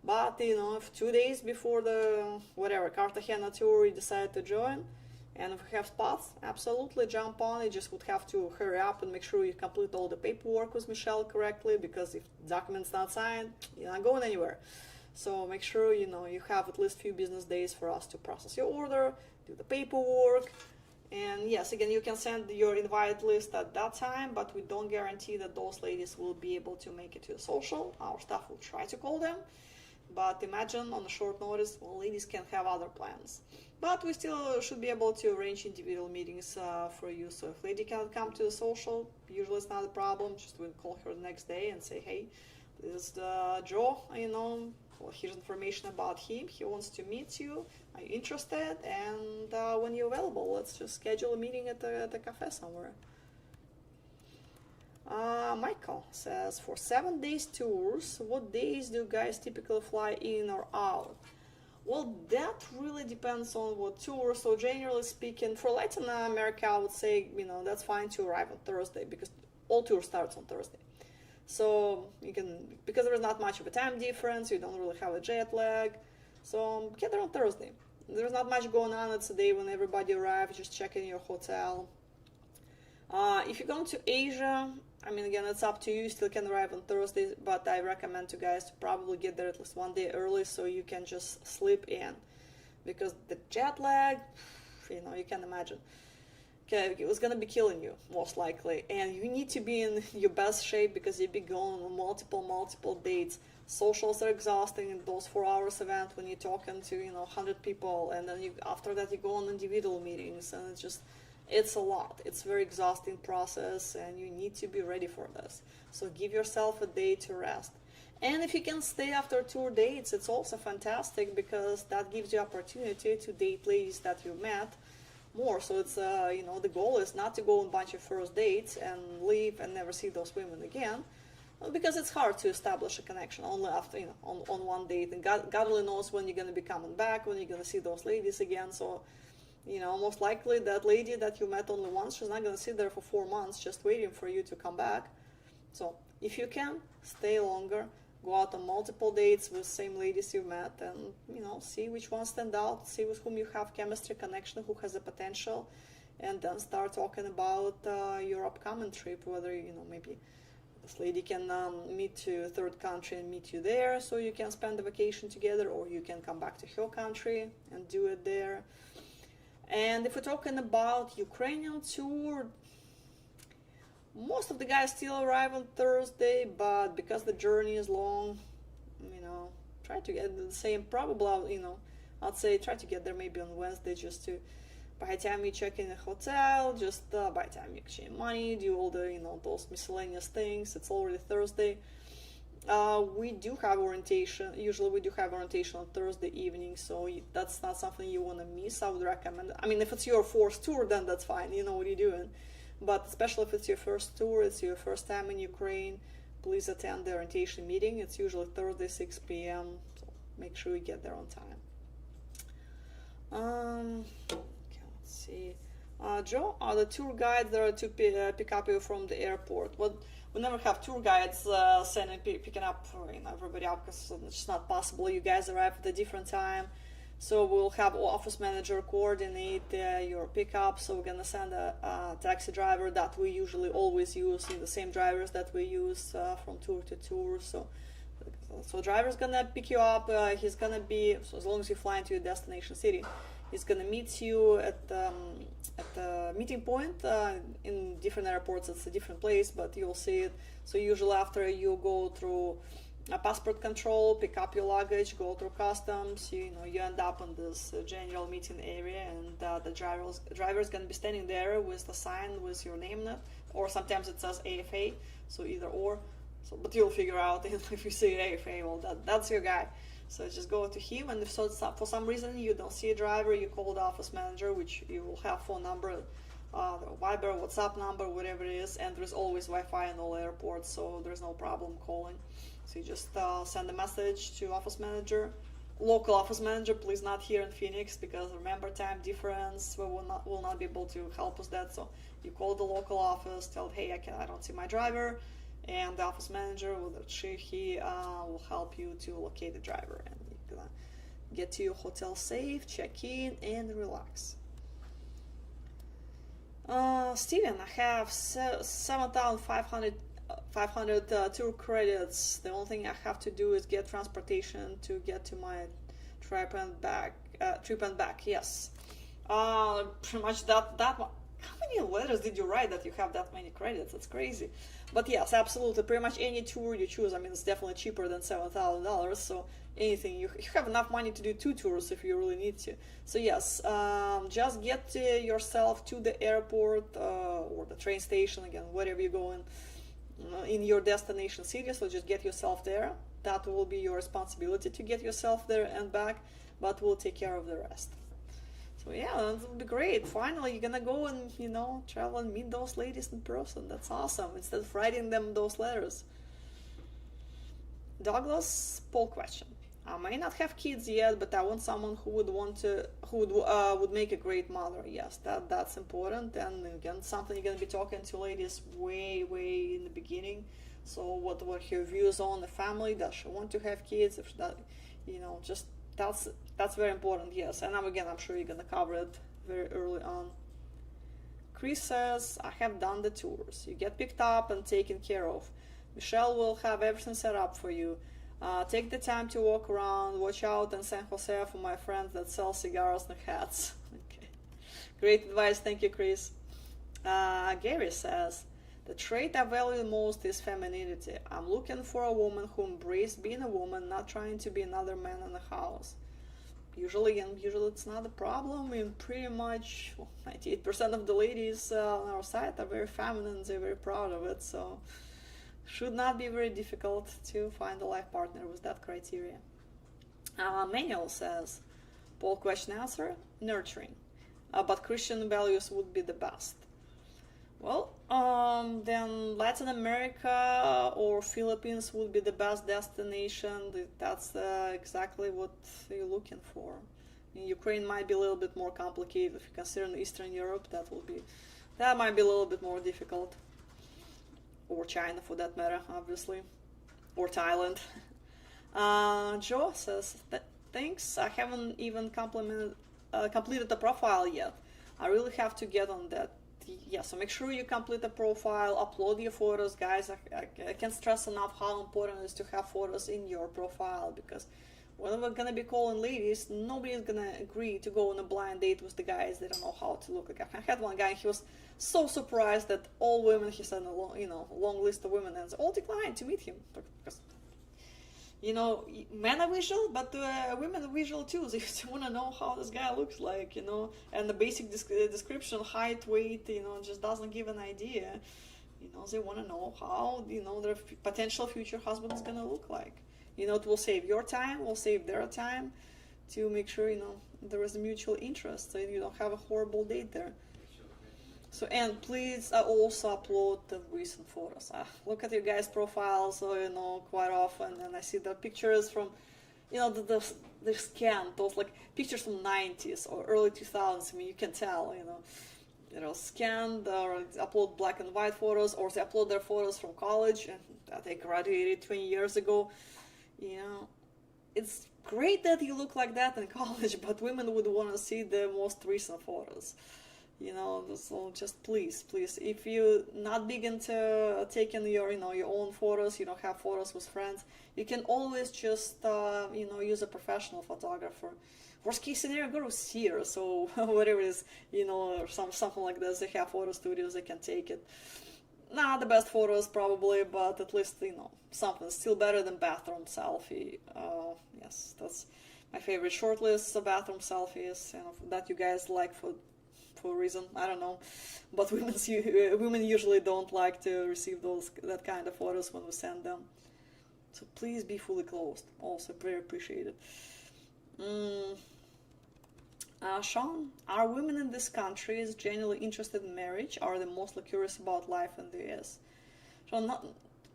Speaker 1: But, if 2 days before the, Cartagena tour you decide to join, and if we have spots, absolutely jump on. You just would have to hurry up and make sure you complete all the paperwork with Michelle correctly, because if the document's not signed, you're not going anywhere. So make sure you have at least a few business days for us to process your order, do the paperwork. And yes, again, you can send your invite list at that time, but we don't guarantee that those ladies will be able to make it to the social. Our staff will try to call them, but imagine on a short notice, ladies can have other plans. But we still should be able to arrange individual meetings for you. So if lady can't come to the social, usually it's not a problem. Just we'll call her the next day and say, hey, this is Joe, here's information about him. He wants to meet you. Are you interested? And when you're available, let's just schedule a meeting at the cafe somewhere. Michael says, for 7 days tours, what days do you guys typically fly in or out? Well, that really depends on what tour. So generally speaking, for Latin America, I would say, that's fine to arrive on Thursday, because all tour starts on Thursday. So because there's not much of a time difference, you don't really have a jet lag. So get there on Thursday. There's not much going on. It's a day when everybody arrives, just check in your hotel. If you're going to Asia, again, it's up to you. You still can arrive on Thursday, but I recommend you guys to probably get there at least 1 day early so you can just sleep in, because the jet lag, you can imagine. Okay, it was gonna be killing you most likely, and you need to be in your best shape because you'll be going on multiple dates. Socials are exhausting in those 4 hours event when you're talking to 100 people, and then after that you go on individual meetings, and it's a lot. It's a very exhausting process, and you need to be ready for this. So give yourself a day to rest. And if you can stay after tour dates, it's also fantastic, because that gives you opportunity to date ladies that you met more. So it's the goal is not to go on a bunch of first dates and leave and never see those women again, because it's hard to establish a connection only after on one date, and God only knows when you're going to be coming back, when you're going to see those ladies again. So most likely that lady that you met only once, she's not going to sit there for 4 months just waiting for you to come back. So if you can, stay longer, go out on multiple dates with same ladies you met, and see which ones stand out, see with whom you have chemistry, connection, who has the potential, and then start talking about your upcoming trip, whether maybe this lady can meet to a third country and meet you there so you can spend the vacation together, or you can come back to her country and do it there. And if we're talking about Ukrainian tour, most of the guys still arrive on Thursday, but because the journey is long, try to get the same, probably, I'd say try to get there maybe on Wednesday, just to, by the time you check in a hotel, just by the time you exchange money, do all the, those miscellaneous things, it's already Thursday. We do have orientation. Usually we do have orientation on Thursday evening, so that's not something you want to miss. I would recommend. If it's your fourth tour, then that's fine. You know what you're doing. But especially if it's your first tour, it's your first time in Ukraine, please attend the orientation meeting. It's usually Thursday, 6 p.m. So make sure you get there on time. Okay, let's see. Joe, are the tour guides there to pick up you from the airport? Well, we never have tour guides picking up everybody up because it's just not possible. You guys arrive at a different time, so we'll have office manager coordinate your pickup. So we're gonna send a taxi driver that we usually always use, the same drivers that we use from tour to tour. So driver's gonna pick you up. He's gonna be, so as long as you fly into your destination city, he's gonna meet you at the meeting point. In different airports it's a different place, but you'll see it. So usually after you go through a passport control, pick up your luggage, go through customs, you end up in this general meeting area, and the driver's gonna be standing there with the sign with your name in it, or sometimes it says AFA, so either or. So, but you'll figure out if you see AFA, well, that's your guy. So just go to him, and if for some reason you don't see a driver, you call the office manager, which you will have phone number, the Viber, WhatsApp number, whatever it is, and there's always Wi-Fi in all airports, so there's no problem calling. So you just send a message to office manager, local office manager, please not here in Phoenix, because remember time difference, we will not be able to help with that. So you call the local office, tell, hey, I don't see my driver, and the office manager, he will help you to locate the driver, and you're gonna get to your hotel safe, check in, and relax. Steven, I have 7,500 tour credits. The only thing I have to do is get transportation to get to my trip and back. Yes, pretty much that one. How many letters did you write that you have that many credits? That's crazy. But yes, absolutely, pretty much any tour you choose. I mean, it's definitely cheaper than $7,000. So anything, you have enough money to do 2 tours if you really need to. So yes, just get yourself to the airport or the train station, again, wherever you're going in your destination city. So just get yourself there. That will be your responsibility to get yourself there and back, but we'll take care of the rest. So yeah, that would be great. Finally, you're gonna go and travel and meet those ladies in person. That's awesome. Instead of writing them those letters. Douglas, poll question. I may not have kids yet, but I want someone who would make a great mother. Yes, that's important. And again, something you're gonna be talking to ladies way in the beginning. So what her views on the family? Does she want to have kids? If that, just. That's very important, yes. And I'm sure you're gonna cover it very early on. Chris says, I have done the tours. You get picked up and taken care of. Michelle will have everything set up for you. Take the time to walk around. Watch out in San Jose for my friends that sell cigars and hats. Okay, great advice. Thank you, Chris. Gary says, the trait I value most is femininity. I'm looking for a woman who embraces being a woman, not trying to be another man in the house. Usually it's not a problem. And pretty much 98% of the ladies on our site are very feminine. They're very proud of it. So should not be very difficult to find a life partner with that criteria. Manuel says, poll question answer, nurturing. But Christian values would be the best. Well, then Latin America or Philippines would be the best destination. That's exactly what you're looking for. Ukraine might be a little bit more complicated. If you consider Eastern Europe, that might be a little bit more difficult. Or China, for that matter, obviously, or Thailand. Joe says, thanks. I haven't even completed the profile yet. I really have to get on that. Yeah, so make sure you complete the profile, upload your photos, guys. I can't stress enough how important it is to have photos in your profile, because when we're gonna be calling ladies, nobody's gonna agree to go on a blind date with the guys. They don't know how to look like. I had one guy, he was so surprised that all women, he said, a long list of women, and all declined to meet him, because men are visual, but women are visual too. They want to know how this guy looks like, and the basic description, height, weight, just doesn't give an idea. They want to know how, their potential future husband is going to look like. It will save your time, will save their time, to make sure, there is a mutual interest, so you don't have a horrible date there. So, and please also upload the recent photos. Look at your guys' profiles, quite often, and I see the pictures from, they're scanned, those like pictures from 90s or early 2000s. I mean, you can tell, scanned or upload black and white photos, or they upload their photos from college and that they graduated 20 years ago. It's great that you look like that in college, but women would want to see the most recent photos. So just please, if you're not big into taking your own photos, you don't have photos with friends, you can always just use a professional photographer. Worst case scenario, go to Sears, so whatever it is, or something like this. They have photo studios, they can take it. Not the best photos probably, but at least something. Still better than bathroom selfie. Yes, that's my favorite short list of bathroom selfies, that you guys like for a reason, I don't know, but women usually don't like to receive that kind of photos when we send them. So please be fully clothed. Also very appreciated. Sean, are women in this country genuinely interested in marriage? Are they mostly curious about life in the US? Sean,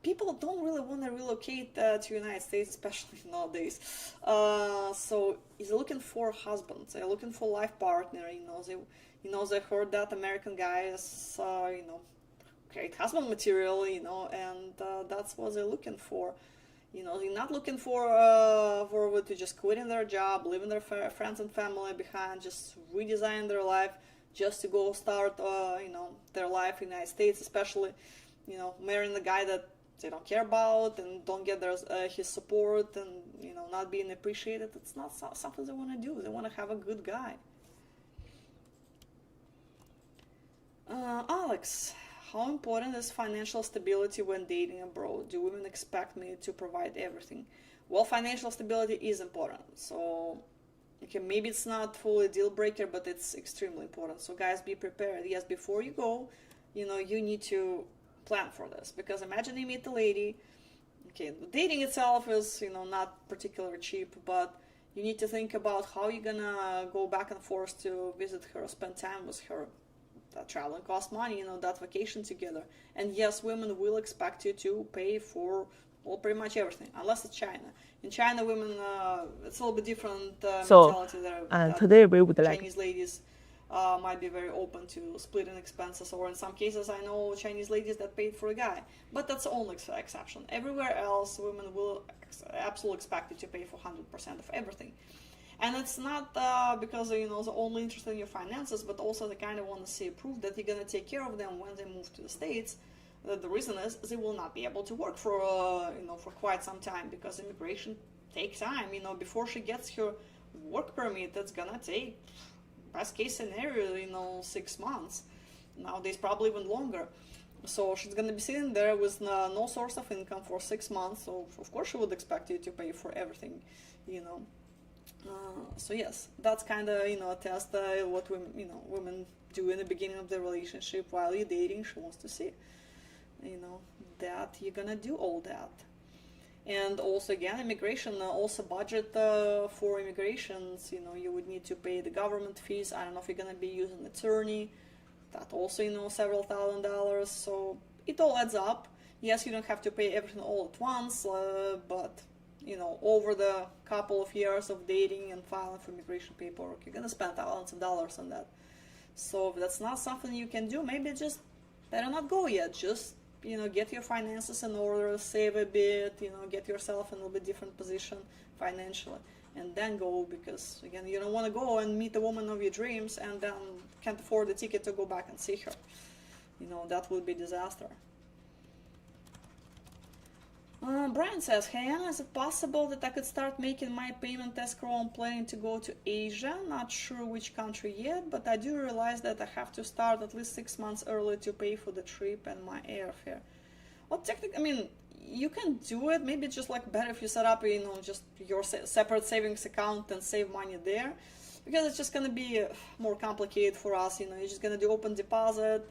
Speaker 1: people don't really want to relocate to the United States, especially nowadays. So they're looking for a husband. They're looking for a life partner. They heard that American guys, great husband material. And that's what they're looking for. They're not looking for to just quitting their job, leaving their friends and family behind, just redesign their life, just to go start, their life in the United States, especially, marrying the guy that they don't care about and don't get his support and, not being appreciated. It's not something they want to do. They want to have a good guy. Alex, how important is financial stability when dating abroad? Do women expect me to provide everything? Well, financial stability is important. So, maybe it's not fully a deal breaker, but it's extremely important. So guys, be prepared. Yes, before you go, you need to plan for this. Because imagine you meet a lady. Dating itself is, not particularly cheap, but you need to think about how you're gonna go back and forth to visit her, spend time with her. That traveling costs money, that vacation together. And yes, women will expect you to pay for pretty much everything, unless it's China. In China, women, it's a little bit different mentality there.
Speaker 11: Today we would
Speaker 1: Chinese ladies might be very open to splitting expenses, or in some cases I know Chinese ladies that paid for a guy. But that's the only exception. Everywhere else, women will absolutely expect you to pay for 100% of everything. And it's not because they're only interested in your finances, but also they kind of want to see proof that you're going to take care of them when they move to the States. The reason is they will not be able to work for quite some time, because immigration takes time. Before she gets her work permit, that's gonna take, best case scenario, 6 months. Nowadays probably even longer. So she's gonna be sitting there with no source of income for 6 months. So of course she would expect you to pay for everything, So yes, that's kind of a test what women do in the beginning of the relationship while you're dating. She wants to see, that you're gonna do all that. And also again, immigration, also budget for immigrations. You would need to pay the government fees. I don't know if you're gonna be using an attorney. That also several $1,000s. So it all adds up. Yes, you don't have to pay everything all at once, but over the couple of years of dating and filing for immigration paperwork, you're gonna spend thousands of dollars on that. So if that's not something you can do, maybe just better not go yet. Just get your finances in order, save a bit, get yourself in a little bit different position financially, and then go. Because again, you don't want to go and meet the woman of your dreams and then can't afford the ticket to go back and see her. That would be disaster. Brian says, hey Anna, is it possible that I could start making my payment escrow? I'm planning to go to Asia, not sure which country yet, but I do realize that I have to start at least 6 months early to pay for the trip and my airfare. Well, technically, you can do it. Maybe it's just better if you set up, just your separate savings account and save money there, because it's just going to be more complicated for us. You're just going to do open deposit.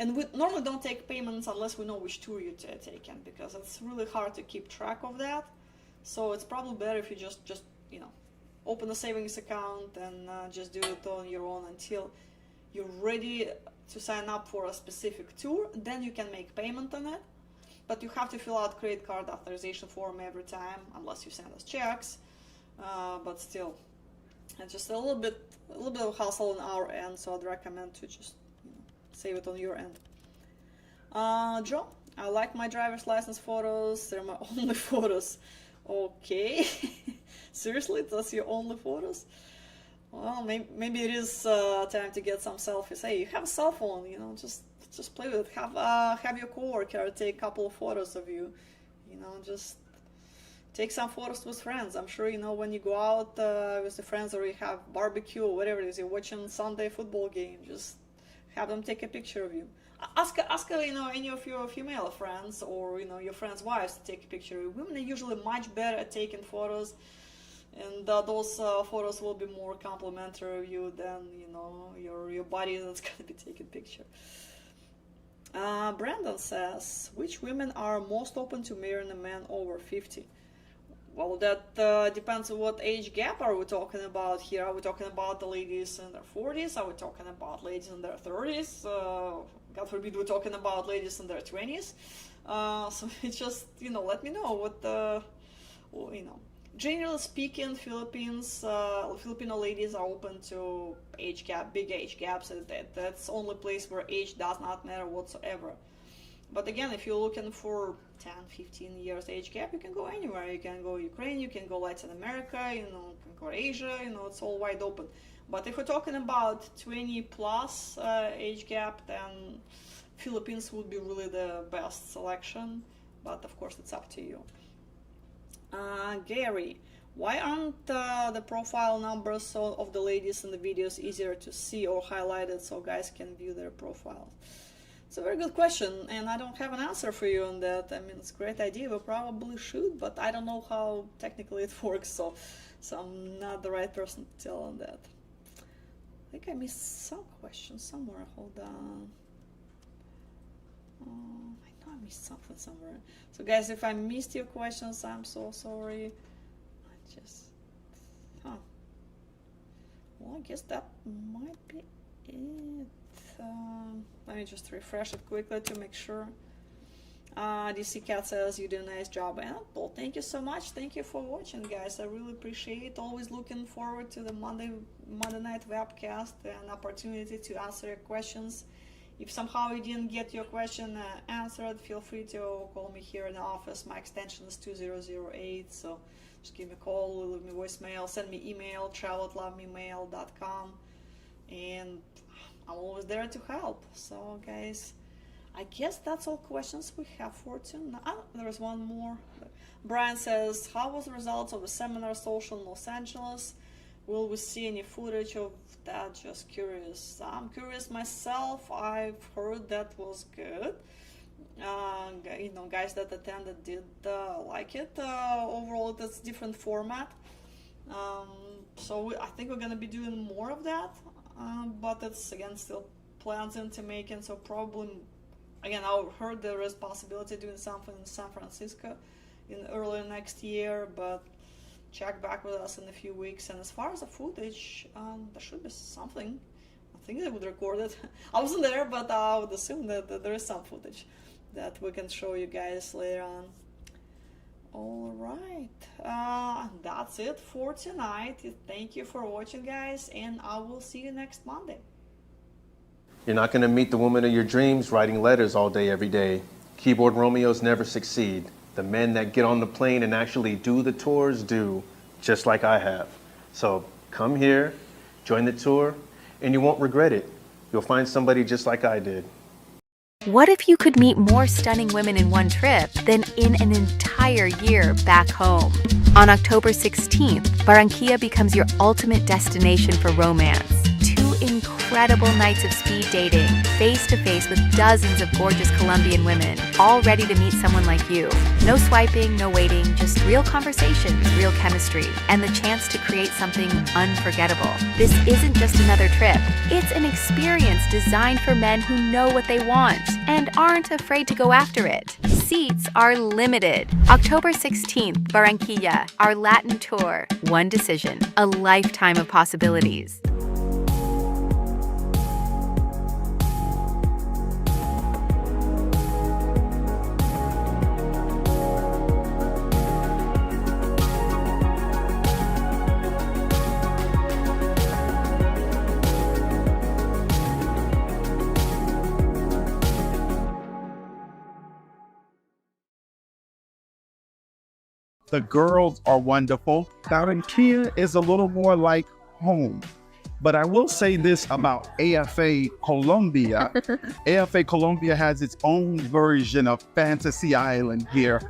Speaker 1: And we normally don't take payments unless we know which tour you're taking, because it's really hard to keep track of that. So it's probably better if you just open a savings account and just do it on your own until you're ready to sign up for a specific tour. Then you can make payment on it. But you have to fill out credit card authorization form every time, unless you send us checks. But still, it's just a little bit of hassle on our end. So I'd recommend to just save it on your end. Joe, I like my driver's license photos. They're my only photos. Okay. Seriously, that's your only photos? Well, maybe it is time to get some selfies. Hey, you have a cell phone, you know, just play with it. Have your coworker take a couple of photos of you. You know, just take some photos with friends. I'm sure, you know, when you go out with the friends, or you have barbecue or whatever it is, you're watching Sunday football game, just have them take a picture of you. Ask you know, any of your female friends, or, you know, your friends' wives to take a picture of you. Women are usually much better at taking photos, and those photos will be more complimentary of you than, you know, your body that's going to be taking picture. Brandon says, which women are most open to marrying a man over 50? Well, that depends on what age gap are we talking about here. Are we talking about the ladies in their 40s? Are we talking about ladies in their 30s? God forbid we're talking about ladies in their 20s. So it's just, you know, let me know what, you know. Generally speaking, Filipino ladies are open to age gap, big age gaps. That's the only place where age does not matter whatsoever. But again, if you're looking for 10, 15 years age gap, you can go anywhere. You can go Ukraine, you can go Latin America, you know, you can go Asia, you know, it's all wide open. But if we're talking about 20 plus age gap, then Philippines would be really the best selection. But of course, it's up to you. Gary, why aren't the profile numbers of the ladies in the videos easier to see or highlighted so guys can view their profiles? It's a very good question, and I don't have an answer for you on that. I mean, it's a great idea, we probably should, but I don't know how technically it works, so I'm not the right person to tell on that. I think I missed some questions somewhere. Hold on. I know I missed something somewhere. So guys, if I missed your questions, I'm so sorry. Well, I guess that might be it. Let me just refresh it quickly to make sure. DC Cat says you do a nice job, and well, thank you so much. Thank you for watching, guys. I really appreciate it. Always looking forward to the Monday night webcast, an opportunity to answer your questions. If somehow you didn't get your question answered, feel free to call me here in the office. My extension is 2008, so just give me a call, leave me voicemail, send me email, travel@lovememail.com, and I'm always there to help. So guys, I guess that's all questions we have for tonight. There's one more. Brian says, how was the results of the seminar social in Los Angeles? Will we see any footage of that? Just curious. I'm curious myself. I've heard that was good. You know, guys that attended did like it. Overall, it's different format. So I think we're gonna be doing more of that. But it's, again, still plans into making, so probably, again, I heard there is possibility of doing something in San Francisco in early next year, but check back with us in a few weeks. And as far as the footage, there should be something. I think they would record it. I wasn't there, but I would assume that there is some footage that we can show you guys later on. All right, that's it for tonight. Thank you for watching, guys, and I will see you next Monday.
Speaker 11: You're not going to meet the woman of your dreams writing letters all day, every day. Keyboard Romeos never succeed. The men that get on the plane and actually do the tours do, just like I have. So come here, join the tour, and you won't regret it. You'll find somebody just like I did.
Speaker 10: What if you could meet more stunning women in one trip than in an entire year back home? On October 16th, Barranquilla becomes your ultimate destination for romance. 2 incredible nights of speed dating, face-to-face with dozens of gorgeous Colombian women, all ready to meet someone like you. No swiping, no waiting, just real conversation, real chemistry, and the chance to create something unforgettable. This isn't just another trip. It's an experience designed for men who know what they want and aren't afraid to go after it. Seats are limited. October 16th, Barranquilla, our Latin tour. One decision, a lifetime of possibilities.
Speaker 2: The girls are wonderful. Barranquilla is a little more like home. But I will say this about AFA Colombia. AFA Colombia has its own version of Fantasy Island here.